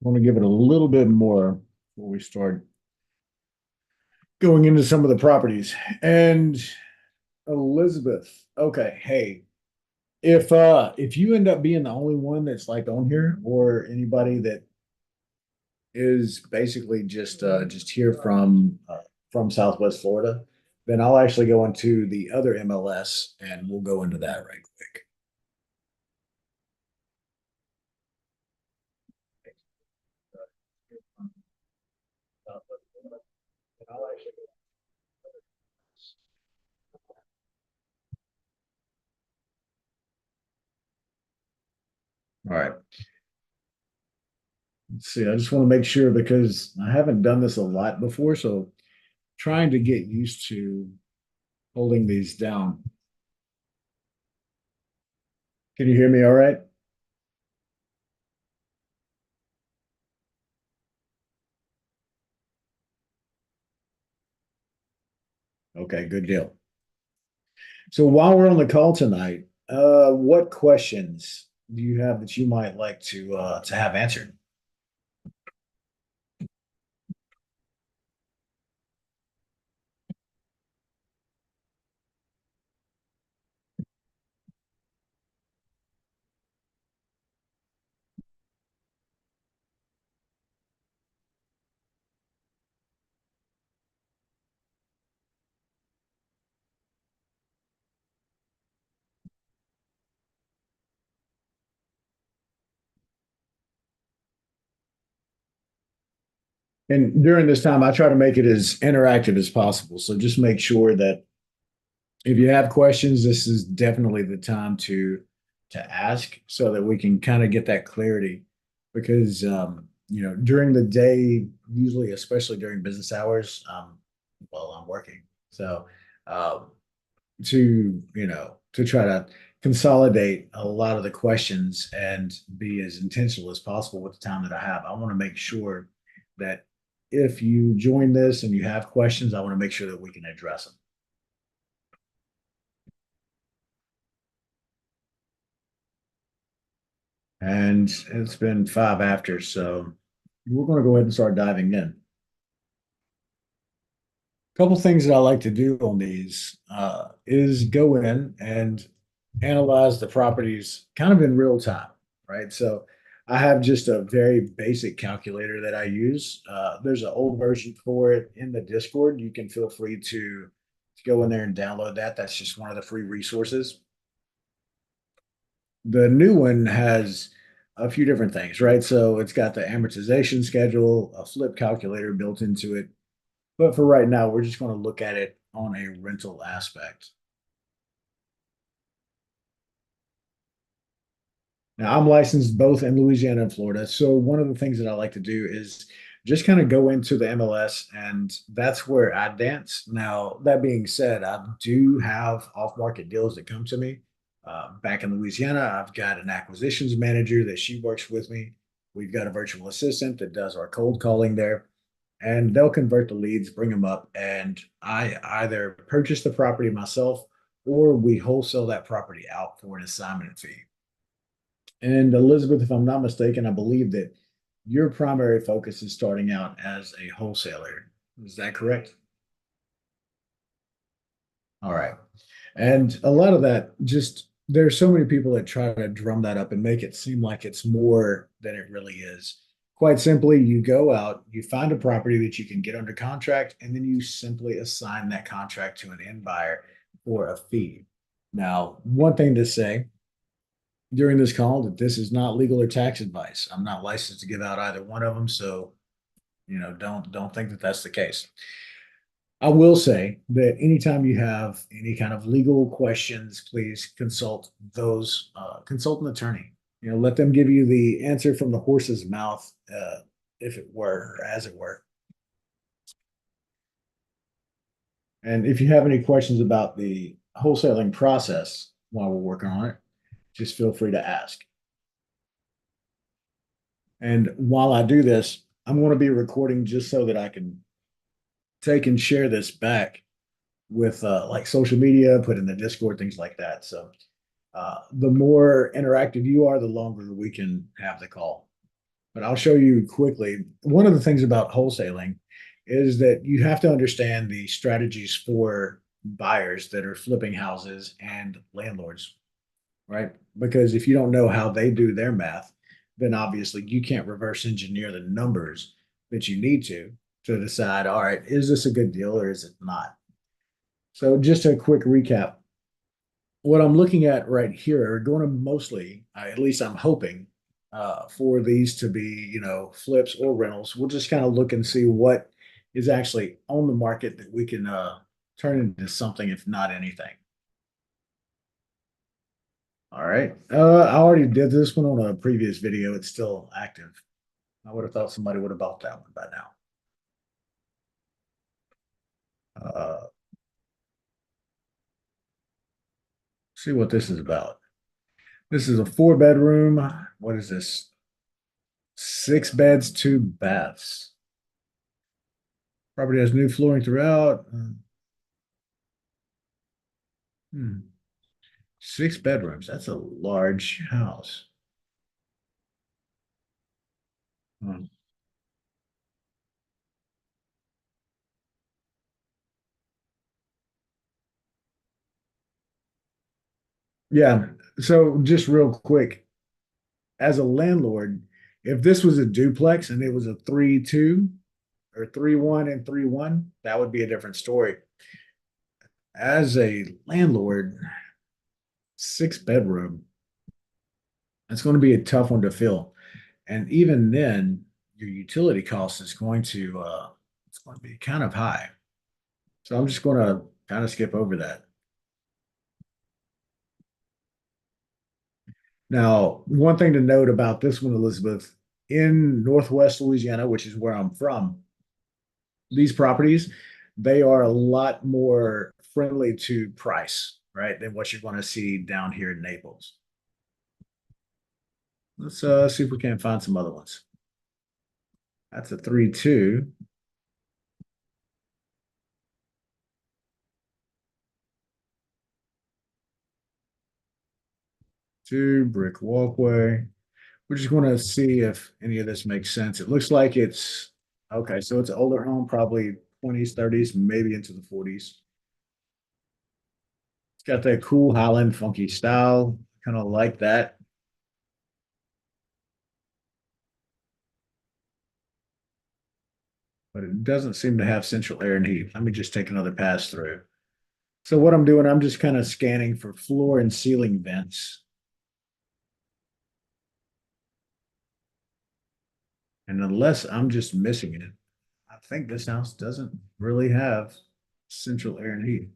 Want to give it a little bit more before we start going into some of the properties. And Elizabeth, okay, hey, if you end up being the only one that's like on here, or anybody that is basically just here from Southwest Florida, then I'll actually go into the other MLS and we'll go into that right quick. All right. Let's see. I just want to make sure because I haven't done this a lot before, so trying to get used to holding these down. Can you hear me all right? Okay, good deal. So while we're on the call tonight, what questions do you have that you might like to have answered? And during this time, I try to make it as interactive as possible. So just make sure that if you have questions, this is definitely the time to ask so that we can kind of get that clarity. Because during the day, usually, especially during business hours, well, I'm working. So um, to try to consolidate a lot of the questions and be as intentional as possible with the time that I have. I want to make sure that if you join this and you have questions, I want to make sure that we can address them. And it's been five after, so we're going to go ahead and start diving in. A couple things that I like to do on these is go in and analyze the properties kind of in real time, right? So I have just a very basic calculator that I use. There's an old version for it in the Discord. You can feel free to go in there and download that. That's just one of the free resources. The new one has a few different things, right? So it's got the amortization schedule, a flip calculator built into it. But for right now, we're just going to look at it on a rental aspect. Now, I'm licensed both in Louisiana and Florida. So one of the things that I like to do is just kind of go into the MLS, and that's where I dance. Now, that being said, I do have off-market deals that come to me. Back in Louisiana, I've got an acquisitions manager that she works with me. We've got a virtual assistant that does our cold calling there, and they'll convert the leads, bring them up, and I either purchase the property myself or we wholesale that property out for an assignment fee. And Elizabeth, if I'm not mistaken, I believe that your primary focus is starting out as a wholesaler. Is that correct? All right. And a lot of that just there's so many people that try to drum that up and make it seem like it's more than it really is. Quite simply, you go out, you find a property that you can get under contract, and then you simply assign that contract to an end buyer for a fee. Now, one thing to say during this call that this is not legal or tax advice. I'm not licensed to give out either one of them, so don't think that that's the case. I will say that anytime you have any kind of legal questions, please consult an attorney. Let them give you the answer from the horse's mouth, if it were, or as it were. And if you have any questions about the wholesaling process while we're working on it, just feel free to ask. And while I do this, I'm going to be recording just so that I can take and share this back with like social media, put in the Discord, things like that. So the more interactive you are, the longer we can have the call. but I'll show you quickly. One of the things about wholesaling is that you have to understand the strategies for buyers that are flipping houses and landlords, right? Because if you don't know how they do their math, then obviously you can't reverse engineer the numbers that you need to decide, all right, is this a good deal or is it not? So just a quick recap. What I'm looking at right here are going to mostly, at least I'm hoping, for these to be, flips or rentals. We'll just kind of look and see what is actually on the market that we can turn into something, if not anything. All right. I already did this one on a previous video. It's still active. I would have thought somebody would have bought that one by now. Uh, see what this is about. This is a 4 bedroom. What is this? 6 beds, 2 baths. Property has new flooring throughout. Hmm. 6 bedrooms. That's a large house. Hmm. Yeah. So just real quick, as a landlord, if this was a duplex and it was a 3-2 or 3-1 and 3-1, that would be a different story. As a landlord, 6 bedroom, it's going to be a tough one to fill. And even then, your utility cost is it's going to be kind of high. So I'm just going to kind of skip over that. Now, one thing to note about this one, Elizabeth, in Northwest Louisiana, which is where I'm from, these properties, they are a lot more friendly to price, right, than what you're going to see down here in Naples. Let's see if we can find some other ones. That's a 3-2. Two brick walkway. We're just going to see if any of this makes sense. It looks like it's okay. So it's an older home, probably 20s, 30s, maybe into the 40s. It's got that cool Highland funky style, kind of like that. But it doesn't seem to have central air and heat. Let me just take another pass through. So what I'm doing, I'm just kind of scanning for floor and ceiling vents. And unless I'm just missing it, I think this house doesn't really have central air and heat.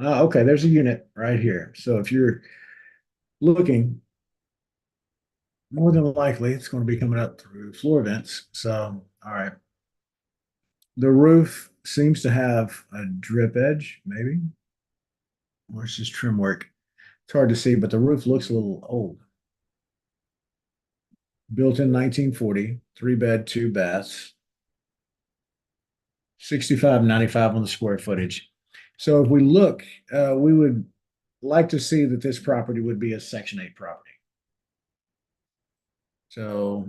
Okay, there's a unit right here. So if you're looking, more than likely it's going to be coming up through floor vents. So, all right. The roof seems to have a drip edge, maybe, or it's just trim work. It's hard to see, but the roof looks a little old. Built in 1940, 3 bed, 2 baths, 65.95 on the square footage. So if we look, we would like to see that this property would be a Section 8 property. So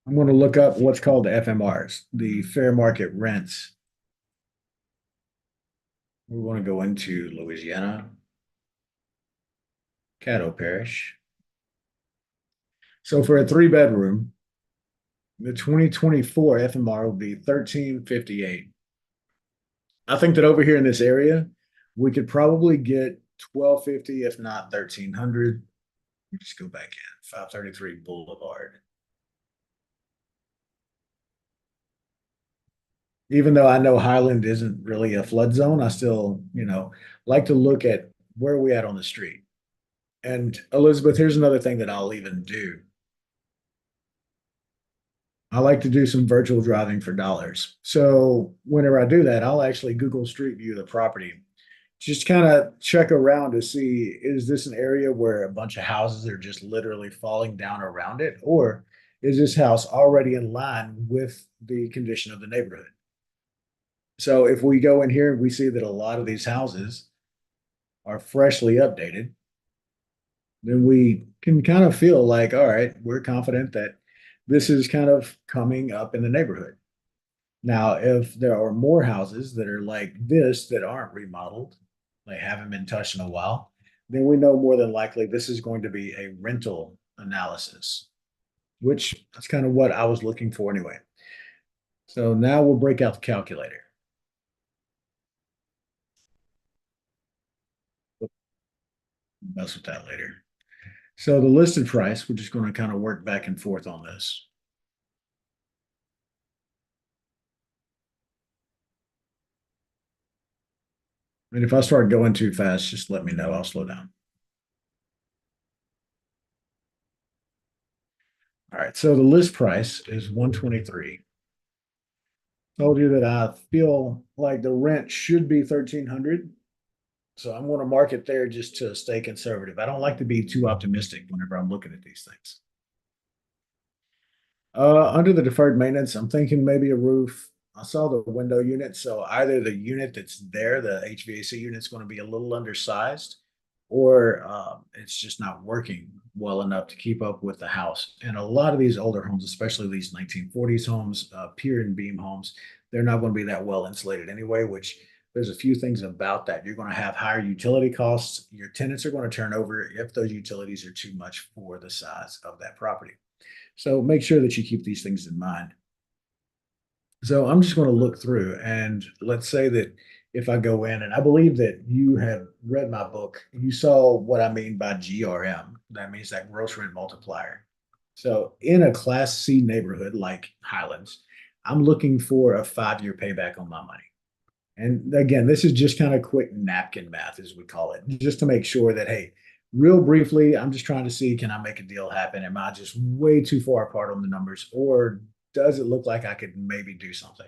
I'm going to look up what's called the FMRs, the fair market rents. We want to go into Louisiana, Caddo Parish. So for a 3 bedroom, the 2024 FMR will be 1358. I think that over here in this area, we could probably get 1250, if not 1300. Just go back in 533 Boulevard. Even though I know Highland isn't really a flood zone, I still, like to look at where are we at on the street. And Elizabeth, here's another thing that I'll even do. I like to do some virtual driving for dollars. So whenever I do that, I'll actually Google Street View the property. Just kind of check around to see, is this an area where a bunch of houses are just literally falling down around it? Or is this house already in line with the condition of the neighborhood? So if we go in here and we see that a lot of these houses are freshly updated, then we can kind of feel like, all right, we're confident that this is kind of coming up in the neighborhood. Now, if there are more houses that are like this that aren't remodeled, they haven't been touched in a while, then we know more than likely this is going to be a rental analysis, which that's kind of what I was looking for anyway. So now we'll break out the calculator. We'll mess with that later. So the listed price, we're just going to kind of work back and forth on this. And if I start going too fast, just let me know. I'll slow down. All right. So the list price is 123. Told you that I feel like the rent should be 1,300. So I'm going to mark it there just to stay conservative. I don't like to be too optimistic whenever I'm looking at these things. Under the deferred maintenance, I'm thinking maybe a roof. I saw the window unit, so either the unit that's there, the HVAC unit's going to be a little undersized, or it's just not working well enough to keep up with the house. And a lot of these older homes, especially these 1940s homes, pier and beam homes, they're not going to be that well insulated anyway, which there's a few things about that. You're going to have higher utility costs. Your tenants are going to turn over if those utilities are too much for the size of that property. So make sure that you keep these things in mind. So I'm just going to look through and let's say that if I go in and I believe that you have read my book, you saw what I mean by GRM. That means that gross rent multiplier. So in a class C neighborhood like Highlands, I'm looking for a 5-year payback on my money. And again, this is just kind of quick napkin math, as we call it, just to make sure that, hey, real briefly, I'm just trying to see, can I make a deal happen? Am I just way too far apart on the numbers, or does it look like I could maybe do something?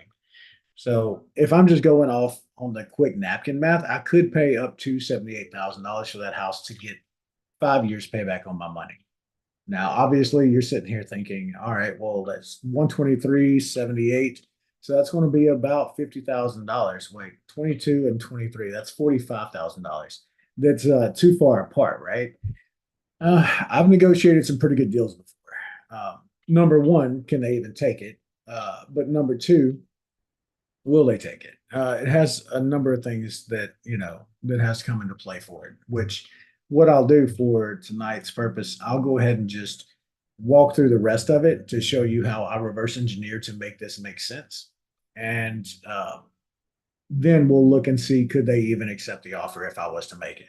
So if I'm just going off on the quick napkin math, I could pay up to $78,000 for that house to get 5 years payback on my money. Now, obviously, you're sitting here thinking, all right, well, that's 123.78. So that's going to be about $50,000. Wait, 22 and 23, that's $45,000. That's too far apart, right? I've negotiated some pretty good deals before. Number one, can they even take it? But number two, will they take it? It has a number of things that, that has to come into play for it, which what I'll do for tonight's purpose, I'll go ahead and just walk through the rest of it to show you how I reverse engineer to make this make sense. And then we'll look and see, could they even accept the offer if I was to make it?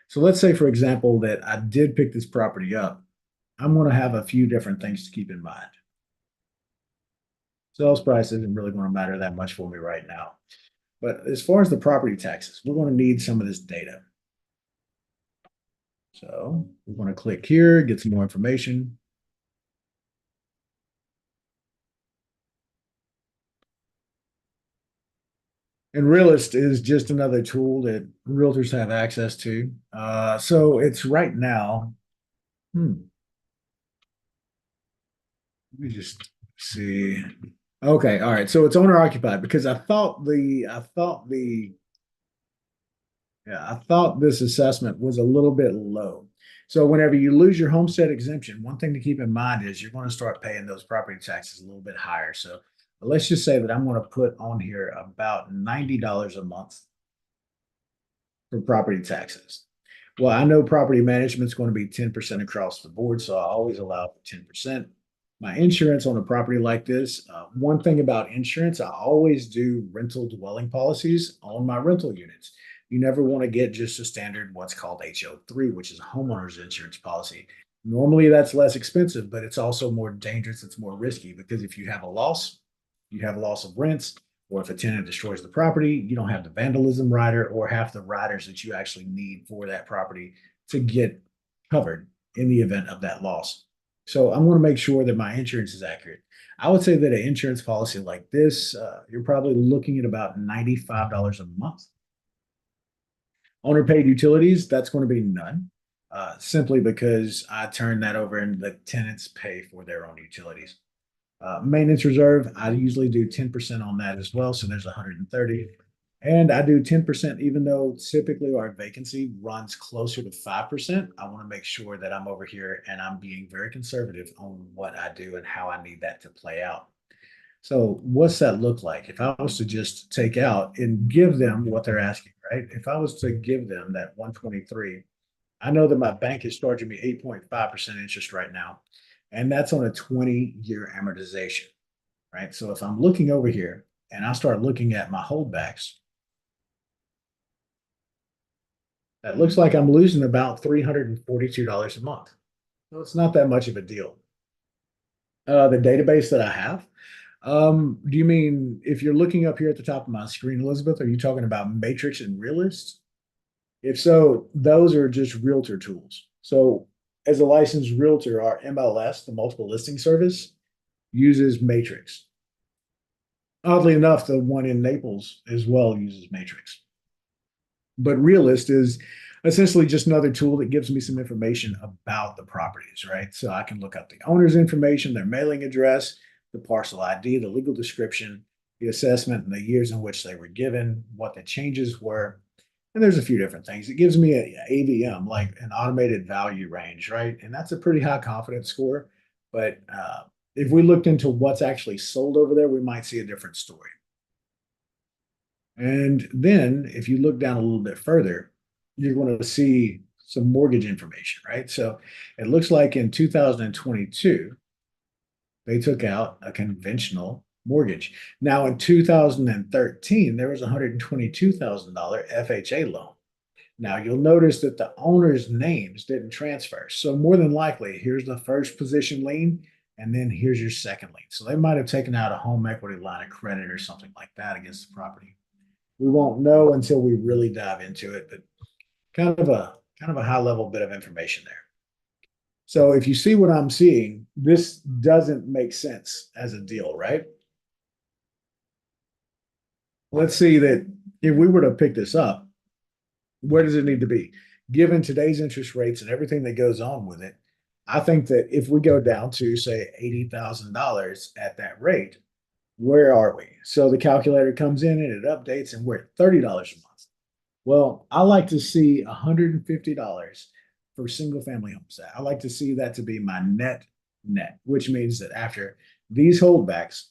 So let's say, for example, that I did pick this property up. I'm going to have a few different things to keep in mind. Sales price isn't really going to matter that much for me right now. But as far as the property taxes, we're going to need some of this data. So we're going to click here, get some more information. And Realist is just another tool that realtors have access to. So it's right now. Let me just see. Okay, all right. So it's owner occupied because I thought this assessment was a little bit low. So whenever you lose your homestead exemption, one thing to keep in mind is you're going to start paying those property taxes a little bit higher. So let's just say that I'm going to put on here about $90 a month for property taxes. Well, I know property management is going to be 10% across the board, so I always allow for 10%. My insurance on a property like this, one thing about insurance, I always do rental dwelling policies on my rental units. You never want to get just a standard what's called HO3, which is a homeowner's insurance policy. Normally that's less expensive, but it's also more dangerous. It's more risky because if you have a loss, you have a loss of rents, or if a tenant destroys the property, you don't have the vandalism rider or half the riders that you actually need for that property to get covered in the event of that loss. So I'm going to make sure that my insurance is accurate. I would say that an insurance policy like this, you're probably looking at about $95 a month. Owner paid utilities, that's going to be none. simply because I turn that over and the tenants pay for their own utilities. Maintenance reserve, I usually do 10% on that as well. So there's 130. And I do 10%, even though typically our vacancy runs closer to 5%. I want to make sure that I'm over here and I'm being very conservative on what I do and how I need that to play out. So, what's that look like? If I was to just take out and give them what they're asking, right? If I was to give them that 123, I know that my bank is charging me 8.5% interest right now, and that's on a 20-year amortization, right? So, if I'm looking over here and I start looking at my holdbacks, that looks like I'm losing about $342 a month. So it's not that much of a deal. The database that I have, do you mean if you're looking up here at the top of my screen, Elizabeth, are you talking about Matrix and Realist? If so, those are just realtor tools. So as a licensed realtor, our MLS, the multiple listing service, uses Matrix. Oddly enough, the one in Naples as well uses Matrix. But Realist is essentially just another tool that gives me some information about the properties, right? So I can look up the owner's information, their mailing address, the parcel ID, the legal description, the assessment, and the years in which they were given, what the changes were. And there's a few different things. It gives me a AVM, like an automated value range, right? And that's a pretty high confidence score. But if we looked into what's actually sold over there, we might see a different story. And then if you look down a little bit further, you're going to see some mortgage information, right? So it looks like in 2022, they took out a conventional mortgage. Now in 2013, there was a $122,000 FHA loan. Now you'll notice that the owner's names didn't transfer. So more than likely, here's the first position lien, and then here's your second lien. So they might have taken out a home equity line of credit or something like that against the property. We won't know until we really dive into it, but kind of a high level bit of information there. So if you see what I'm seeing, this doesn't make sense as a deal, right? Let's see that if we were to pick this up, where does it need to be? Given today's interest rates and everything that goes on with it, I think that if we go down to say $80,000 at that rate, where are we? So the calculator comes in and it updates, and we're at $30 a month. Well, I like to see $150 for single family homes. I like to see that to be my net, which means that after these holdbacks,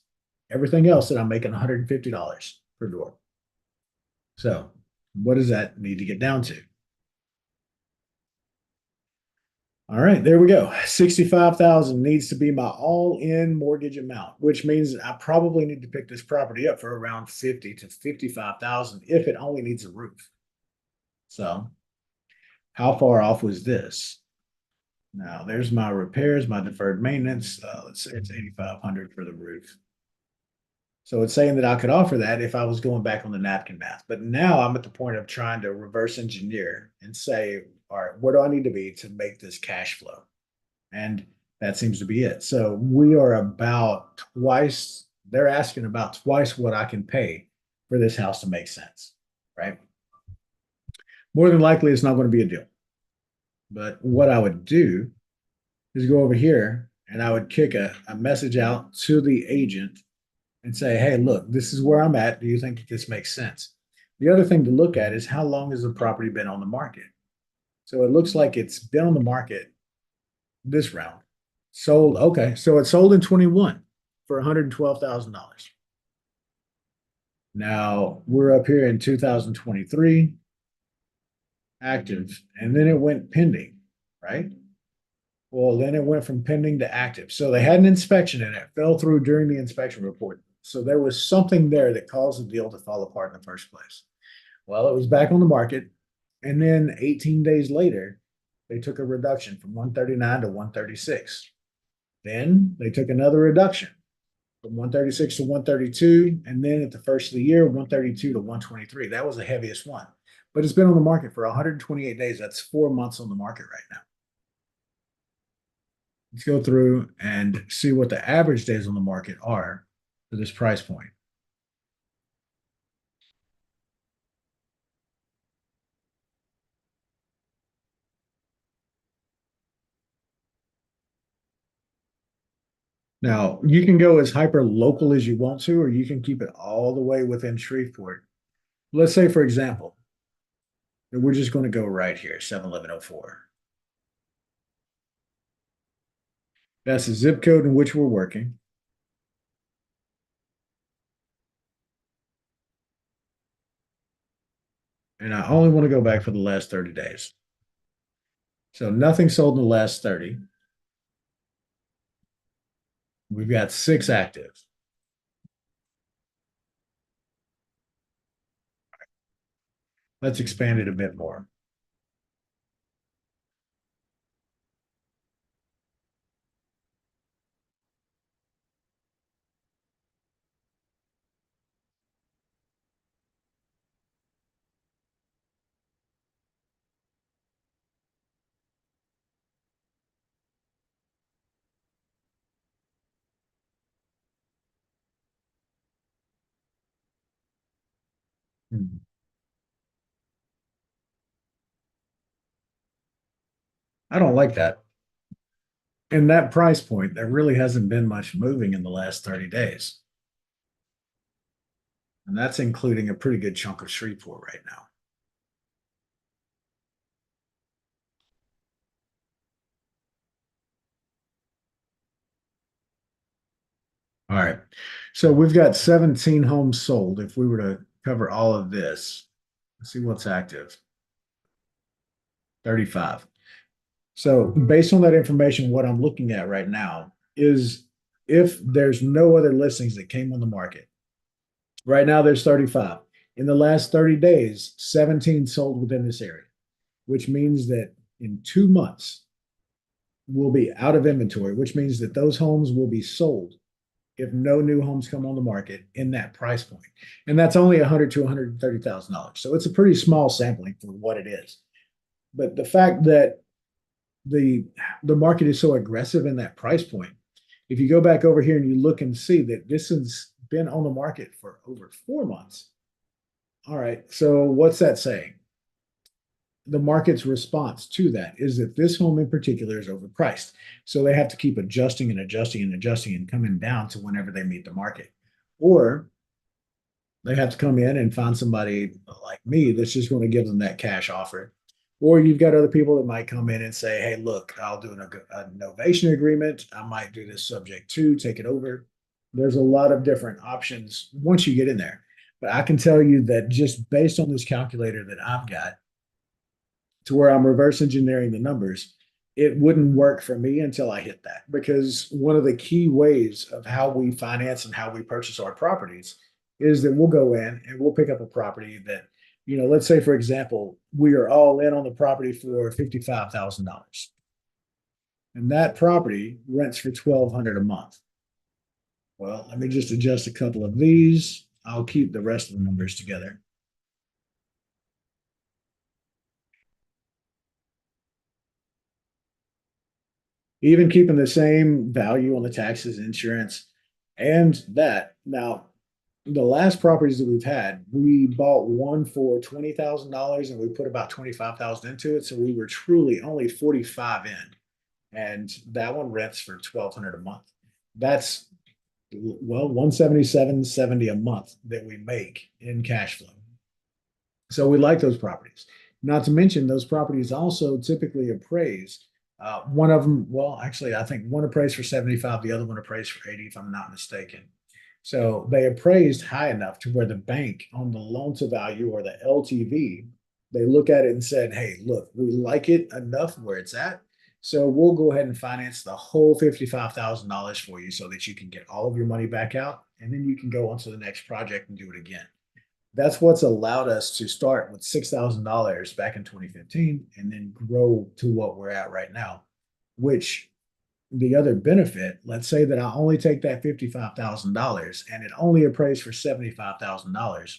everything else that I'm making $150 per door. So what does that need to get down to? All right, there we go. 65,000 needs to be my all-in mortgage amount, which means that I probably need to pick this property up for around 50 to 55,000 if it only needs a roof. So, how far off was this? Now, there's my repairs, my deferred maintenance. Let's say it's 8,500 for the roof. So it's saying that I could offer that if I was going back on the napkin math. But now I'm at the point of trying to reverse engineer and say, all right, where do I need to be to make this cash flow? And that seems to be it. So we are about twice, they're asking about twice what I can pay for this house to make sense, right? More than likely, it's not going to be a deal. But what I would do is go over here and I would kick a message out to the agent and say, hey, look, this is where I'm at. Do you think this makes sense? The other thing to look at is how long has the property been on the market? So it looks like it's been on the market this round. Sold. Okay. So it sold in 21 for $112,000. Now we're up here in 2023, active, and then it went pending, right? Well, then it went from pending to active. So they had an inspection and it fell through during the inspection report. So there was something there that caused the deal to fall apart in the first place. Well, it was back on the market. And then 18 days later, they took a reduction from 139 to 136. Then they took another reduction from 136 to 132. And then at the first of the year, 132 to 123. That was the heaviest one. But it's been on the market for 128 days. That's 4 months on the market right now. Let's go through and see what the average days on the market are for this price point. Now, you can go as hyper local as you want to, or you can keep it all the way within Shreveport. Let's say, for example, that we're just going to go right here, 71104. That's the zip code in which we're working. And I only want to go back for the last 30 days. So nothing sold in the last 30. We've got six active. Let's expand it a bit more. Hmm. I don't like that. And that price point, there really hasn't been much moving in the last 30 days. And that's including a pretty good chunk of Shreveport right now. All right. So we've got 17 homes sold. If we were to cover all of this, let's see what's active. 35. So based on that information, what I'm looking at right now is if there's no other listings that came on the market, right now there's 35. In the last 30 days, 17 sold within this area, which means that in 2 months, we'll be out of inventory, which means that those homes will be sold if no new homes come on the market in that price point. And that's only 100 to $130,000. So it's a pretty small sampling for what it is. But the fact that the the market is so aggressive in that price point, if you go back over here and you look and see that this has been on the market for over 4 months. All right. So what's that saying? The market's response to that is that this home in particular is overpriced. So they have to keep adjusting and adjusting and adjusting and coming down to whenever they meet the market. Or they have to come in and find somebody like me that's just going to give them that cash offer. Or you've got other people that might come in and say, hey, look, I'll do a novation agreement. I might do this subject to, take it over. There's a lot of different options once you get in there. But I can tell you that just based on this calculator that I've got, to where I'm reverse engineering the numbers, it wouldn't work for me until I hit that. Because one of the key ways of how we finance and how we purchase our properties is that we'll go in and we'll pick up a property that, let's say, for example, we are all in on the property for $55,000. And that property rents for $1,200 a month. Well, let me just adjust a couple of these. I'll keep the rest of the numbers together. Even keeping the same value on the taxes, insurance, and that. Now, the last properties that we've had, we bought one for $20,000 and we put about 25,000 into it. So we were truly only 45 in. And that one rents for 1,200 a month. That's 177.70 a month that we make in cash flow. So we like those properties. Not to mention those properties also typically appraise. One of them, well, actually, I think one appraised for 75, the other one appraised for 80, if I'm not mistaken. So they appraised high enough to where the bank on the loan to value or the LTV, they look at it and said, hey, look, we like it enough where it's at. So we'll go ahead and finance the whole $55,000 for you so that you can get all of your money back out. And then you can go on to the next project and do it again. That's what's allowed us to start with $6,000 back in 2015 and then grow to what we're at right now, which the other benefit, let's say that I only take that $55,000 and it only appraised for $75,000.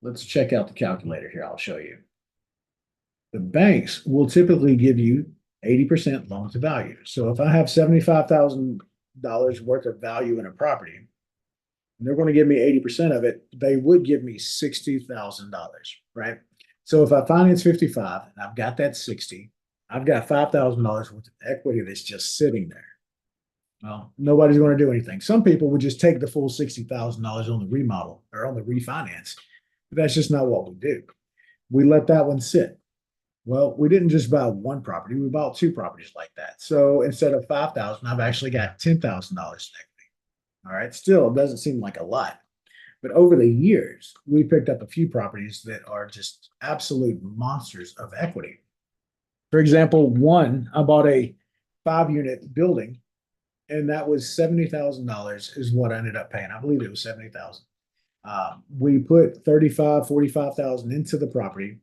Let's check out the calculator here. I'll show you. The banks will typically give you 80% loan to value. So if I have $75,000 worth of value in a property, and they're going to give me 80% of it, they would give me $60,000, right? So if I finance 55 and I've got that 60, I've got $5,000 worth of equity that's just sitting there. Well, nobody's going to do anything. Some people would just take the full $60,000 on the remodel or on the refinance. But that's just not what we do. We let that one sit. Well, we didn't just buy one property, we bought two properties like that. So instead of 5,000, I've actually got $10,000 in equity. All right. Still, it doesn't seem like a lot. But over the years, we picked up a few properties that are just absolute monsters of equity. For example, one, I bought a 5 unit building, and that was $70,000 is what I ended up paying. I believe it was 70,000. We put 35, 45,000 into the property,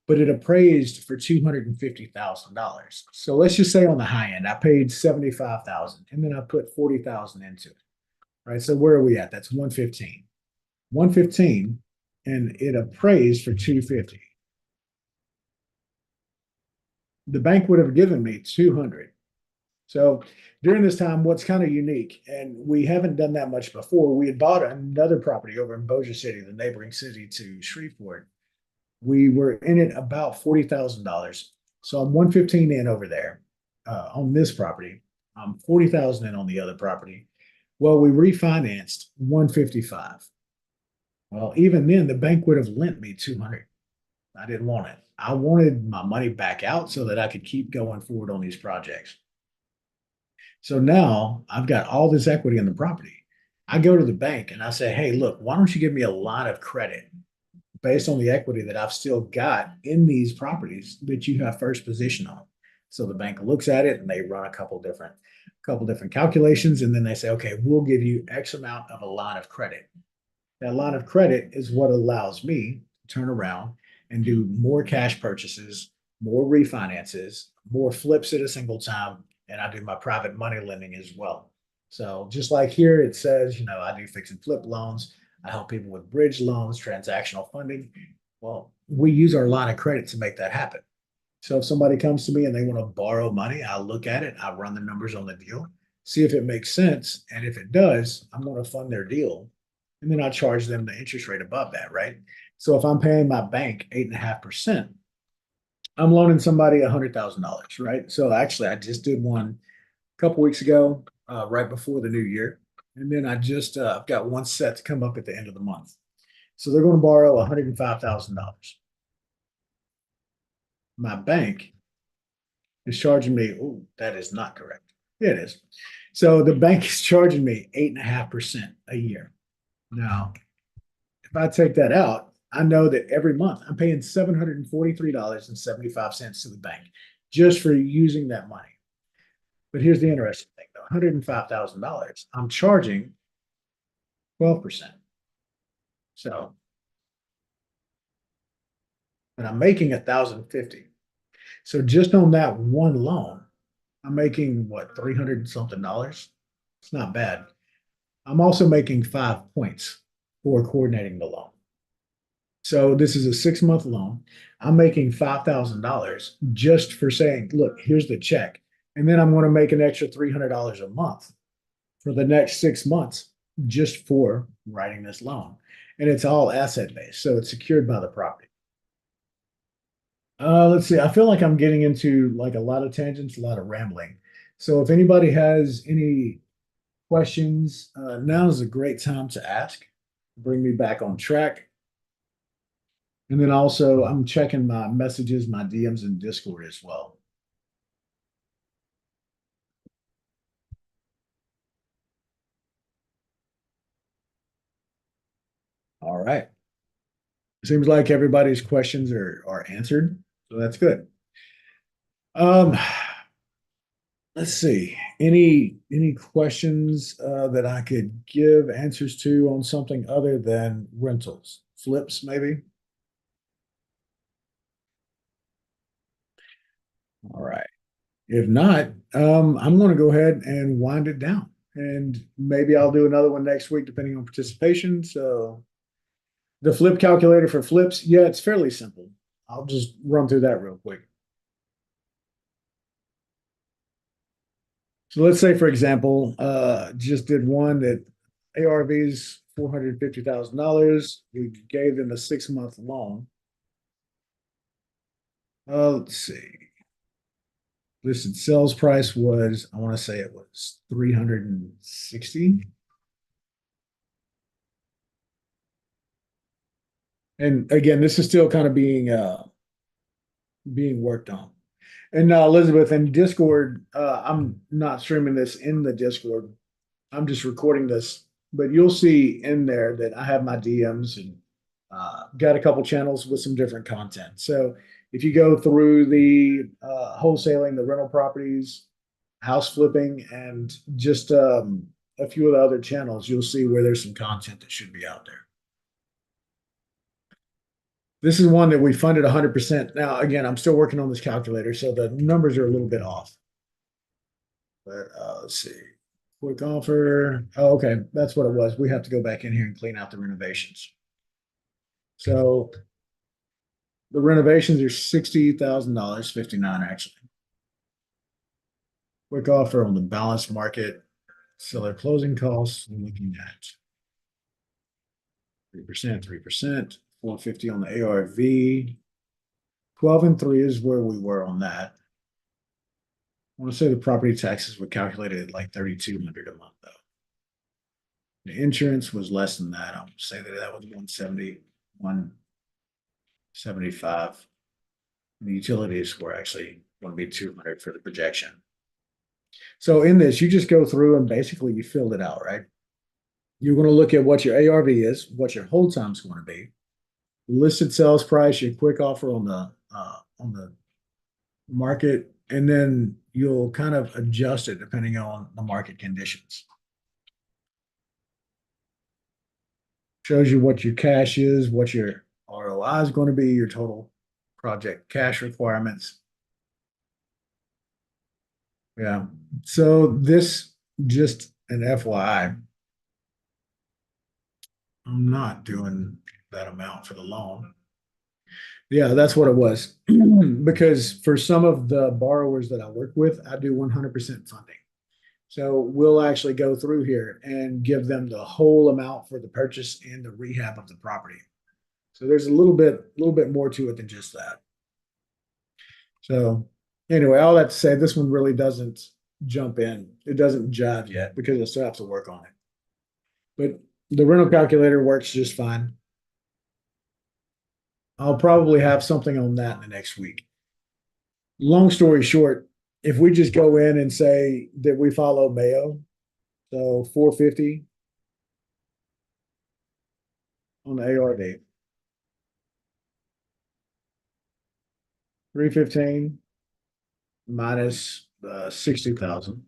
but it appraised for $250,000. So let's just say on the high end, I paid 75,000 and then I put 40,000 into it. Right. So where are we at? That's 115. 115 and it appraised for 250. The bank would have given me 200. So during this time, what's kind of unique, and we haven't done that much before, we had bought another property over in Bossier City, the neighboring city to Shreveport. We were in it about $40,000. So I'm 115 in over there on this property. I'm 40,000 in on the other property. Well, we refinanced 155. Well, even then, the bank would have lent me 200. I didn't want it. I wanted my money back out so that I could keep going forward on these projects. So now I've got all this equity in the property. I go to the bank and I say, hey, look, why don't you give me a line of credit based on the equity that I've still got in these properties that you have first position on? So the bank looks at it and they run a couple different calculations, and then they say, okay, we'll give you X amount of a line of credit. That line of credit is what allows me to turn around and do more cash purchases, more refinances, more flips at a single time, and I do my private money lending as well. So just like here, it says, I do fix and flip loans. I help people with bridge loans, transactional funding. Well, we use our line of credit to make that happen. So if somebody comes to me and they want to borrow money, I look at it, I run the numbers on the deal, see if it makes sense. And if it does, I'm going to fund their deal. And then I charge them the interest rate above that, right? So if I'm paying my bank 8.5%, I'm loaning somebody $100,000, right? So actually, I just did one a couple weeks ago, right before the new year. And then I've got one set to come up at the end of the month. So they're going to borrow $105,000. My bank is charging me, oh, that is not correct. Yeah, it is. So the bank is charging me 8.5% a year. Now, if I take that out, I know that every month I'm paying $743.75 to the bank just for using that money. But here's the interesting thing though, $105,000, I'm charging 12%. So, and I'm making 1,050. So just on that one loan, I'm making what, 300 something dollars? It's not bad. I'm also making 5 points for coordinating the loan. So this is a 6 month loan. I'm making $5,000 just for saying, look, here's the check. And then I'm going to make an extra $300 a month for the next 6 months just for writing this loan. And it's all asset based. So it's secured by the property. Let's see. I feel like I'm getting into like a lot of tangents, a lot of rambling. So if anybody has any questions, now is a great time to ask. Bring me back on track. And then also, I'm checking my messages, my DMs in Discord as well. All right. Seems like everybody's questions are answered, so that's good. Um, let's see. Any questions that I could give answers to on something other than rentals, flips, maybe? All right. If not, I'm going to go ahead and wind it down, and maybe I'll do another one next week, depending on participation. So the flip calculator for flips, yeah, it's fairly simple. I'll just run through that real quick. So let's say, for example, just did one that ARV's $450,000. We gave them a 6 month loan. Let's see. Listed sales price was, I want to say it was 360. And again, this is still kind of being worked on. And now, Elizabeth, in Discord, I'm not streaming this in the Discord. I'm just recording this, but you'll see in there that I have my DMs and got a couple channels with some different content. So if you go through the wholesaling, the rental properties, house flipping, and just a few of the other channels, you'll see where there's some content that should be out there. This is one that we funded 100%. Now, again, I'm still working on this calculator, so the numbers are a little bit off. But let's see. Quick offer. Oh, okay. That's what it was. We have to go back in here and clean out the renovations. So the renovations are $60,000, 59 actually. Quick offer on the balanced market. Seller closing costs, we're looking at 3%, 3%, 450 on the ARV. 12 and 3 is where we were on that. I want to say the property taxes were calculated at like 3,200 a month, though. The insurance was less than that. I'll say that was 170, 175. The utilities were actually going to be 200 for the projection. So in this, you just go through and basically you filled it out, right? You're going to look at what your ARV is, what your hold time is going to be, listed sales price, your quick offer on the market, and then you'll kind of adjust it depending on the market conditions. Shows you what your cash is, what your ROI is going to be, your total project cash requirements. Yeah. So this, just an FYI, I'm not doing that amount for the loan. Yeah, that's what it was. Because for some of the borrowers that I work with, I do 100% funding. So we'll actually go through here and give them the whole amount for the purchase and the rehab of the property. So there's a little bit more to it than just that. So anyway, all that to say, this one really doesn't jump in. It doesn't jive yet because I still have to work on it. But the rental calculator works just fine. I'll probably have something on that in the next week. Long story short, if we just go in and say that we follow Mayo, so 450 on the ARV, 315 minus 60,000,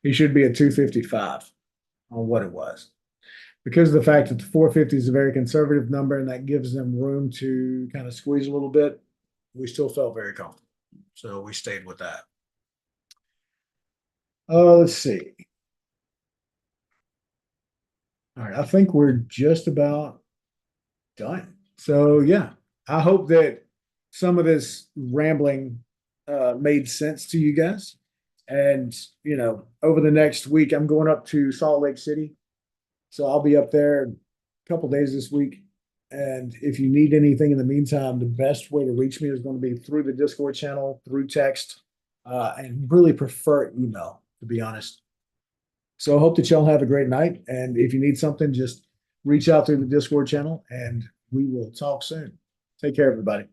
he should be at 255 on what it was. Because of the fact that the 450 is a very conservative number and that gives them room to kind of squeeze a little bit, we still felt very comfortable. So we stayed with that. Let's see. All right, I think we're just about done. So yeah, I hope that some of this rambling made sense to you guys. And over the next week, I'm going up to Salt Lake City, so I'll be up there a couple days this week. And if you need anything in the meantime, the best way to reach me is going to be through the Discord channel, through text, and really prefer email, to be honest. So I hope that y'all have a great night. And if you need something, just reach out through the Discord channel and we will talk soon. Take care, everybody.